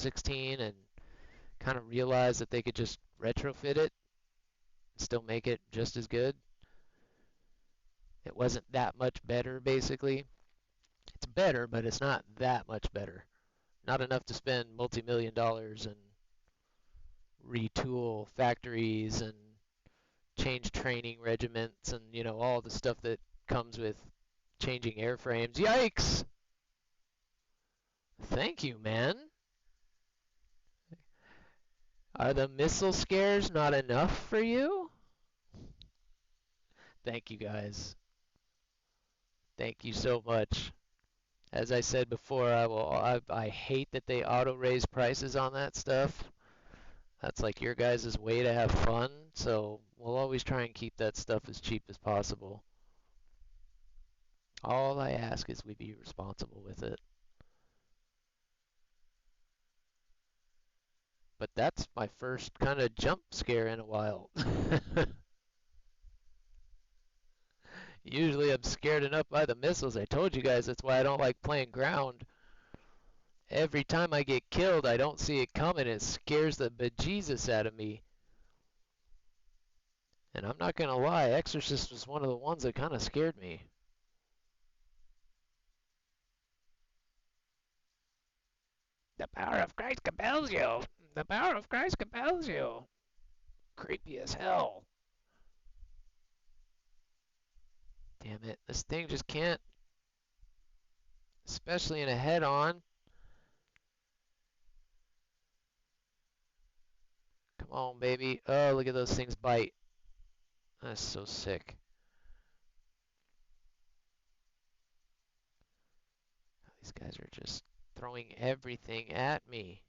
16 and kind of realized that they could just retrofit it and still make it just as good. It wasn't that much better, basically. It's better, but it's not that much better. Not enough to spend multi-million dollars and retool factories and change training regiments and, all the stuff that comes with changing airframes. Yikes! Thank you, man. Are the missile scares not enough for you? Thank you, guys. Thank you so much. As I said before, I hate that they auto raise prices on that stuff. That's like your guys' way to have fun, so we'll always try and keep that stuff as cheap as possible. All I ask is we be responsible with it. But that's my first kind of jump scare in a while. Usually I'm scared enough by the missiles. I told you guys that's why I don't like playing ground. Every time I get killed, I don't see it coming. It scares the bejesus out of me. And I'm not going to lie, Exorcist was one of the ones that kind of scared me. The power of Christ compels you. The power of Christ compels you. Creepy as hell. Damn it, this thing just can't. Especially in a head-on. Come on, baby. Oh, look at those things bite. That's so sick. These guys are just throwing everything at me.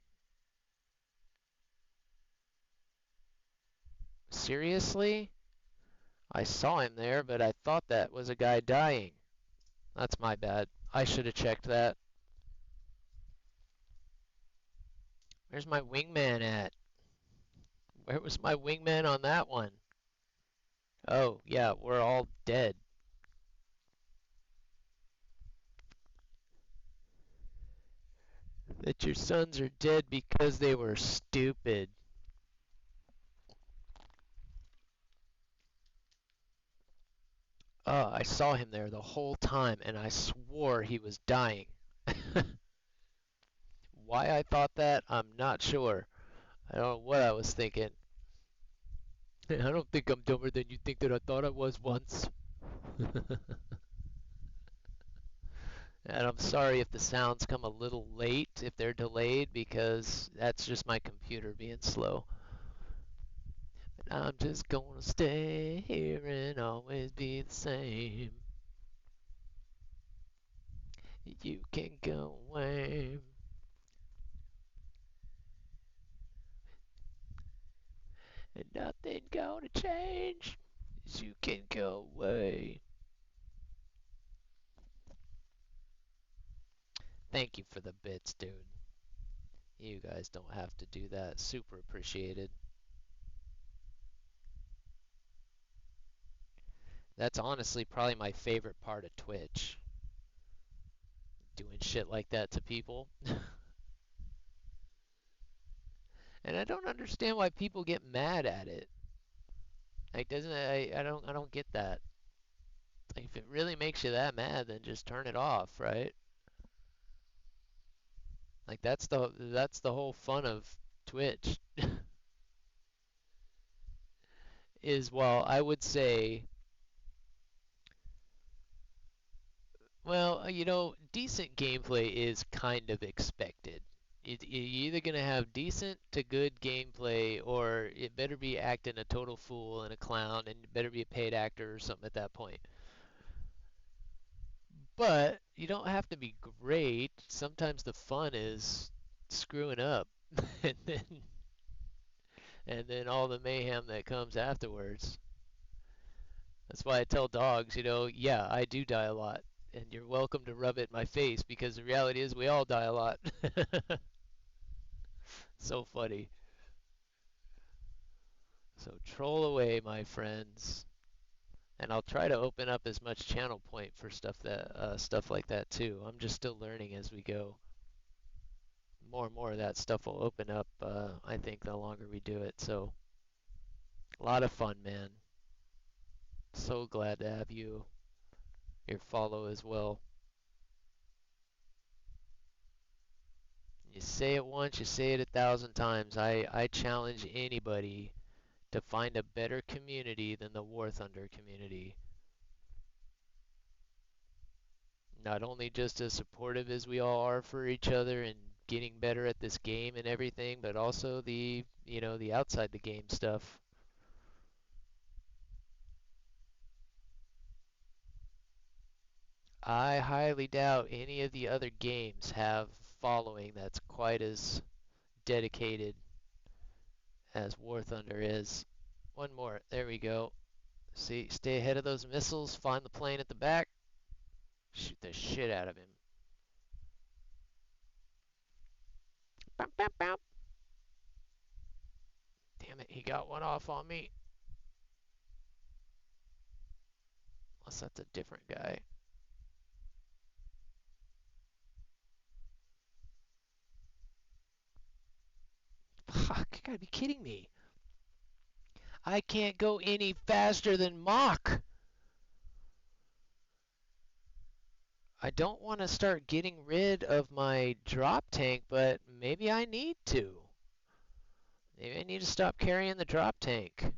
Seriously? I saw him there, but I thought that was a guy dying. That's my bad. I should have checked that. Where's my wingman at? Where was my wingman on that one? Oh, yeah, we're all dead. That your sons are dead because they were stupid. I saw him there the whole time, and I swore he was dying. Why I thought that, I'm not sure. I don't know what I was thinking. I don't think I'm dumber than you think that I thought I was once. And I'm sorry if the sounds come a little late, if they're delayed, because that's just my computer being slow. But I'm just gonna stay here and always be the same. You can go away. And nothing gonna change. You can go away. Thank you for the bits, dude. You guys don't have to do that. Super appreciated. That's honestly probably my favorite part of Twitch. Doing shit like that to people. And I don't understand why people get mad at it. Like, I don't get that. Like, if it really makes you that mad, then just turn it off, right? Like, that's the whole fun of Twitch. Is, well, I would say, well, decent gameplay is kind of expected. You're either going to have decent to good gameplay, or it better be acting a total fool and a clown, and it better be a paid actor or something at that point. But you don't have to be great. Sometimes the fun is screwing up, and then all the mayhem that comes afterwards. That's why I tell dogs, yeah, I do die a lot, and you're welcome to rub it in my face, because the reality is we all die a lot. So funny. So troll away, my friends, and I'll try to open up as much channel point for stuff like that too. I'm just still learning as we go. more and more of that stuff will open up, I think, the longer we do it. So, a lot of fun, man. So glad to have your follow as well. You say it once, you say it 1,000 times. I challenge anybody to find a better community than the War Thunder community. Not only just as supportive as we all are for each other and getting better at this game and everything, but also the outside the game stuff. I highly doubt any of the other games have following that's quite as dedicated as War Thunder is. One more. There we go. See, stay ahead of those missiles, find the plane at the back, shoot the shit out of him. Bam, bam, bam. Damn it, he got one off on me. Unless that's a different guy. Fuck, you gotta be kidding me. I can't go any faster than Mach. I don't want to start getting rid of my drop tank, but maybe I need to. Maybe I need to stop carrying the drop tank.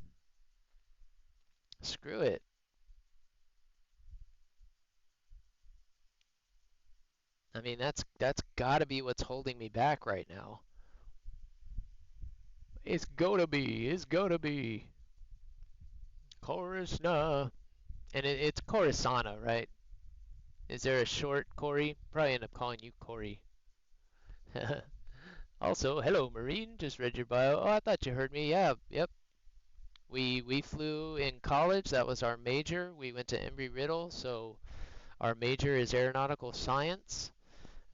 Screw it. I mean, that's got to be what's holding me back right now. It's gotta be. It's gotta be. Corusna. And it's Coruscant, right? Is there a short Corey? Probably end up calling you Corey. Also, hello Marine, just read your bio. Oh, I thought you heard me. Yeah, yep. We flew in college. That was our major. We went to Embry-Riddle, so our major is aeronautical science.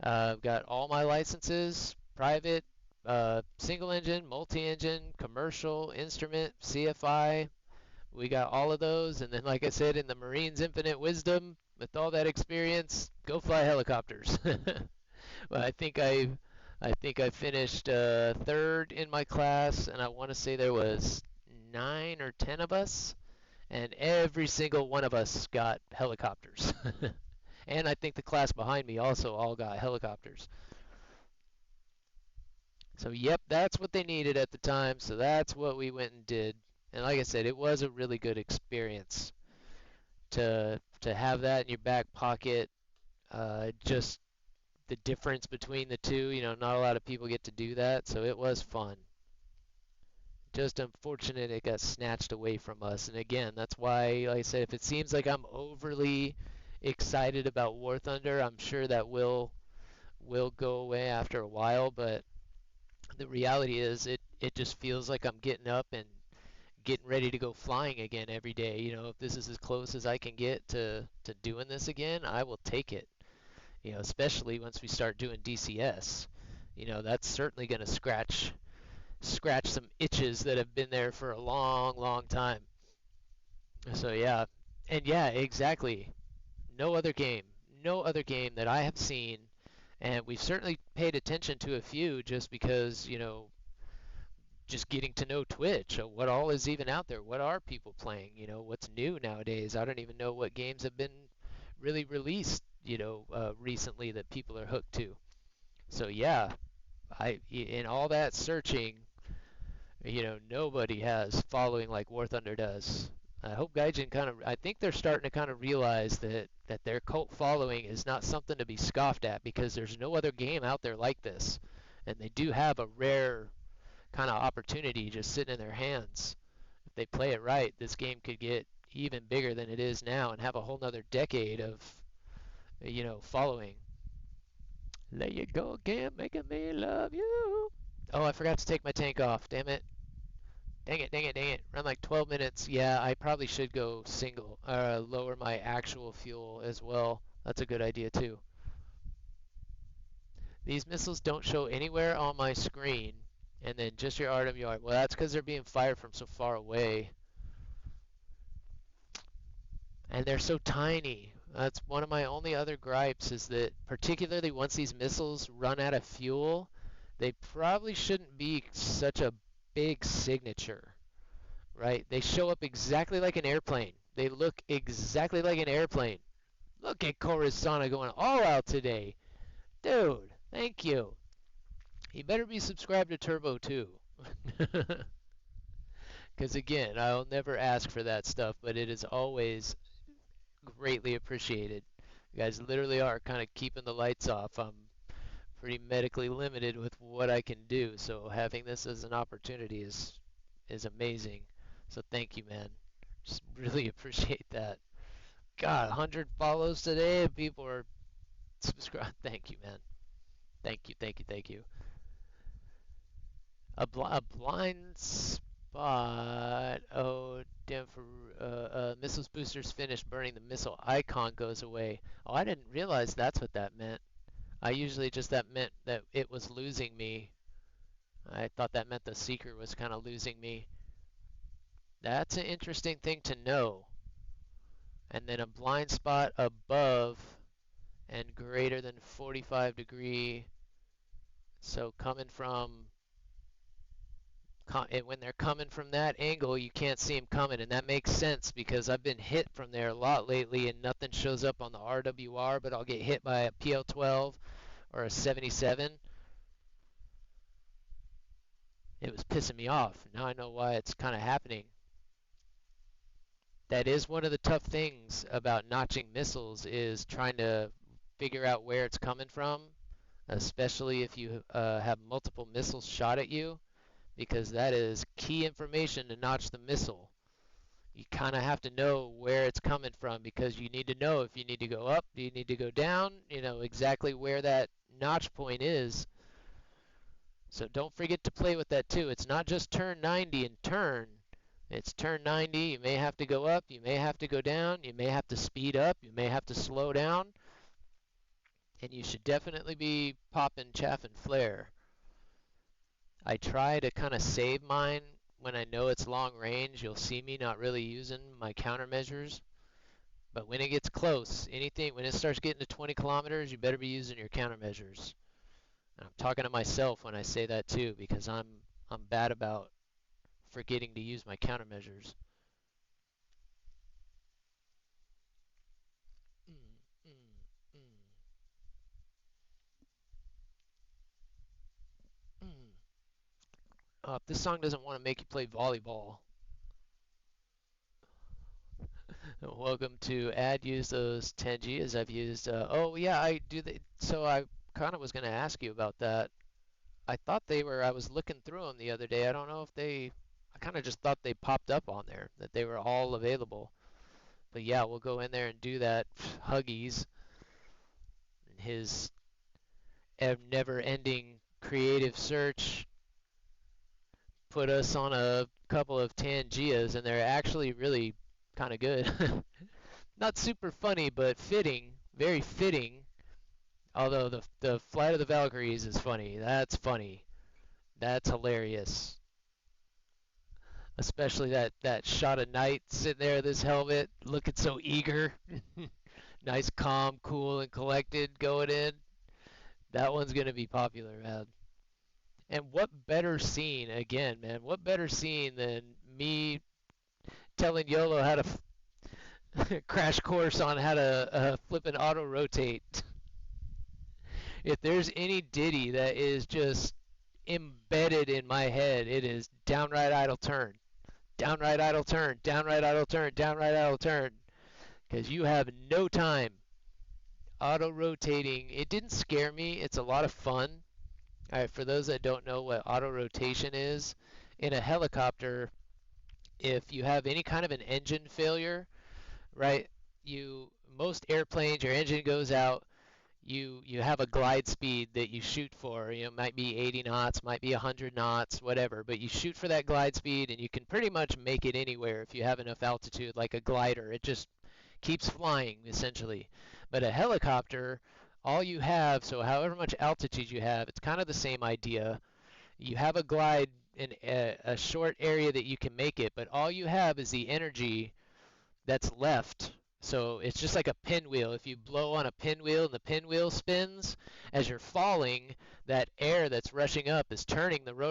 I've got all my licenses, private, single engine, multi-engine, commercial, instrument, CFI. We got all of those, and then, like I said, in the Marines' infinite wisdom, with all that experience, go fly helicopters. Well, I think I finished third in my class, and I want to say there was 9 or 10 of us, and every single one of us got helicopters. And I think the class behind me also all got helicopters. So, yep, that's what they needed at the time. So that's what we went and did. And like I said, it was a really good experience to have that in your back pocket. Just the difference between the two, not a lot of people get to do that. So it was fun. Just unfortunate it got snatched away from us. And again, that's why, like I said, if it seems like I'm overly excited about War Thunder, I'm sure that will go away after a while. But the reality is, it just feels like I'm getting up and getting ready to go flying again every day. If this is as close as I can get to doing this again, I will take it. Especially once we start doing DCS. That's certainly going to scratch some itches that have been there for a long, long time. So yeah, and yeah, exactly. No other game, no other game that I have seen, and we've certainly paid attention to a few just because, just getting to know Twitch, what all is even out there, what are people playing, what's new nowadays. I don't even know what games have been really released, recently that people are hooked to. So yeah, in all that searching, nobody has following like War Thunder does. I hope Gaijin I think they're starting to kind of realize that their cult following is not something to be scoffed at because there's no other game out there like this. And they do have a rare kind of opportunity just sitting in their hands. If they play it right, this game could get even bigger than it is now and have a whole nother decade of, following. There you go again, making me love you. Oh, I forgot to take my tank off. Damn it. Dang it, dang it, dang it. Run like 12 minutes. Yeah, I probably should go single, lower my actual fuel as well. That's a good idea too. These missiles don't show anywhere on my screen, and then just your Artem yard. Well, that's because they're being fired from so far away. And they're so tiny. That's one of my only other gripes is that particularly once these missiles run out of fuel, They probably shouldn't be such a big signature, right? They show up exactly like an airplane. They look exactly like an airplane. Look at Corisana going all out today. Dude, thank you. He better be subscribed to Turbo too. Because again, I'll never ask for that stuff, but it is always greatly appreciated. You guys literally are kind of keeping the lights off. I'm pretty medically limited with what I can do, so having this as an opportunity is amazing. So thank you, man. Just really appreciate that. God, 100 follows today and people are subscribed. Thank you, man. Thank you, thank you, thank you. A blind spot. Oh, damn! For missiles boosters finished burning, the missile icon goes away. Oh, I didn't realize that's what that meant. I usually just that meant that it was losing me. I thought that meant the seeker was kind of losing me. That's an interesting thing to know. And then a blind spot above and greater than 45 degree. So coming from when they're coming from that angle, you can't see them coming, and that makes sense because I've been hit from there a lot lately, and nothing shows up on the RWR, but I'll get hit by a PL12 or a 77. It was pissing me off. Now I know why it's kind of happening. That is one of the tough things about notching missiles is trying to figure out where it's coming from, especially if you have multiple missiles shot at you, because that is key information to notch the missile. You kind of have to know where it's coming from because you need to know if you need to go up, do you need to go down, you know exactly where that notch point is. So don't forget to play with that too. It's not just turn 90 and turn. It's turn 90. You may have to go up, you may have to go down, you may have to speed up, you may have to slow down. And you should definitely be popping chaff and flare. I try to kind of save mine when I know it's long range. You'll see me not really using my countermeasures. But when it gets close, when it starts getting to 20 kilometers, you better be using your countermeasures. And I'm talking to myself when I say that too, because I'm bad about forgetting to use my countermeasures. Mm, mm, mm, mm. If this song doesn't want to make you play volleyball, welcome to add use those 10G as I've used. Oh yeah, I do. So I kind of was going to ask you about that. I thought they were. I was looking through them the other day. I don't know if they. I kind of just thought they popped up on there that they were all available. But yeah, we'll go in there and do that. Huggies and his never-ending creative search put us on a couple of Tangias, and they're actually really kind of good. Not super funny, but fitting, very fitting. Although the Flight of the Valkyries is funny. That's funny. That's hilarious. Especially that shot of Knight sitting there, this helmet, looking so eager. Nice, calm, cool, and collected going in. That one's going to be popular, man. And what better scene, again, man, what better scene than me telling YOLO how to crash course on how to flip and auto rotate. If there's any ditty that is just embedded in my head, it is downright idle turn. Downright idle turn, downright idle turn, downright idle turn. Because you have no time. Auto rotating, it didn't scare me. It's a lot of fun. All right, for those that don't know what auto rotation is, in a helicopter, if you have any kind of an engine failure, right? Most airplanes, your engine goes out. You have a glide speed that you shoot for. You know, it might be 80 knots, might be 100 knots, whatever. But you shoot for that glide speed, and you can pretty much make it anywhere if you have enough altitude, like a glider. It just keeps flying, essentially. But a helicopter, all you have, so however much altitude you have, it's kind of the same idea. You have a glide in a short area that you can make it, but all you have is the energy that's left. So it's just like a pinwheel. If you blow on a pinwheel and the pinwheel spins, as you're falling, that air that's rushing up is turning the rotor